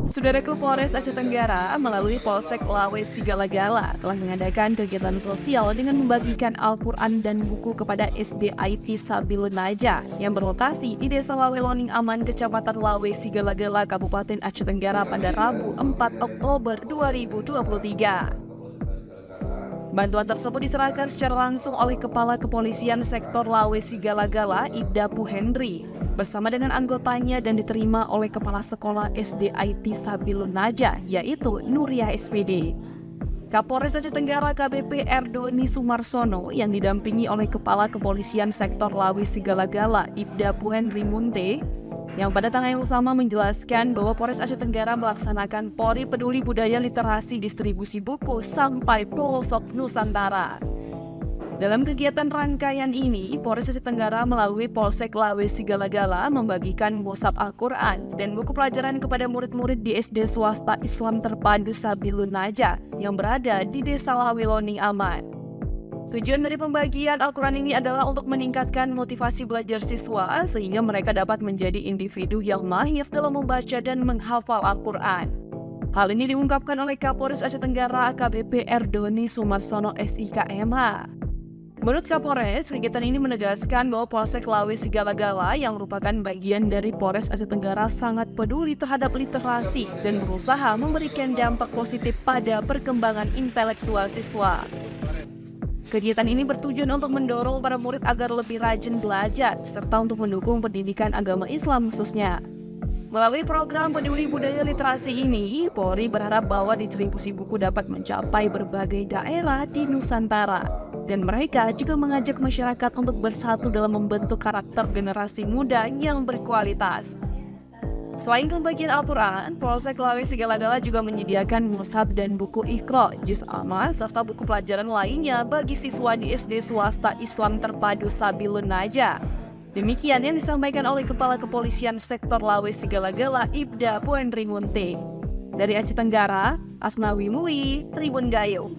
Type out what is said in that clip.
Saudaraku, Polres Aceh Tenggara melalui Polsek Lawe Sigalagala telah mengadakan kegiatan sosial dengan membagikan Al-Quran dan buku kepada SD IT Sabilun Najah yang berlokasi di Desa Lawe Loning Aman, Kecamatan Lawe Sigalagala, Kabupaten Aceh Tenggara pada Rabu 4 Oktober 2023. Bantuan tersebut diserahkan secara langsung oleh Kepala Kepolisian Sektor Lawe Sigalagala, Ibda Puhendri, bersama dengan anggotanya dan diterima oleh Kepala Sekolah SD IT Sabilun Najah, yaitu Nuriah SPD. Kapolres Aceh Tenggara KBP Erdoni Sumarsono yang didampingi oleh Kepala Kepolisian Sektor Lawe Sigalagala, Ibda Puhendri Munte, yang pada tanggal yang sama menjelaskan bahwa Polres Aceh Tenggara melaksanakan Polri Peduli Budaya Literasi distribusi buku sampai pelosok Nusantara. Dalam kegiatan rangkaian ini, Polres Aceh Tenggara melalui Polsek Lawe Sigalagala membagikan mushaf Al-Quran dan buku pelajaran kepada murid-murid di SD swasta Islam Terpadu Sabilun Najah yang berada di Desa Lawe Loning Aman. Tujuan dari pembagian Al-Quran ini adalah untuk meningkatkan motivasi belajar siswa sehingga mereka dapat menjadi individu yang mahir dalam membaca dan menghafal Al-Quran. Hal ini diungkapkan oleh Kapolres Aceh Tenggara AKBP Erdoni Sumarsono SIKMH. Menurut Kapolres, kegiatan ini menegaskan bahwa Polsek Lawe Sigalagala yang merupakan bagian dari Polres Aceh Tenggara sangat peduli terhadap literasi dan berusaha memberikan dampak positif pada perkembangan intelektual siswa. Kegiatan ini bertujuan untuk mendorong para murid agar lebih rajin belajar, serta untuk mendukung pendidikan agama Islam khususnya. Melalui program Peduli Budaya Literasi ini, Polri berharap bahwa distribusi buku dapat mencapai berbagai daerah di Nusantara. Dan mereka juga mengajak masyarakat untuk bersatu dalam membentuk karakter generasi muda yang berkualitas. Selain pembagian Al-Quran, Polsek Lawe Sigalagala juga menyediakan mushaf dan buku Iqra, juz amma, serta buku pelajaran lainnya bagi siswa di SD swasta Islam Terpadu Sabilun Najah. Demikian yang disampaikan oleh Kepala Kepolisian Sektor Lawe Sigalagala, Ibda Puhendri Munte. Dari Aceh Tenggara, Asmawi Mui, Tribun Gayo.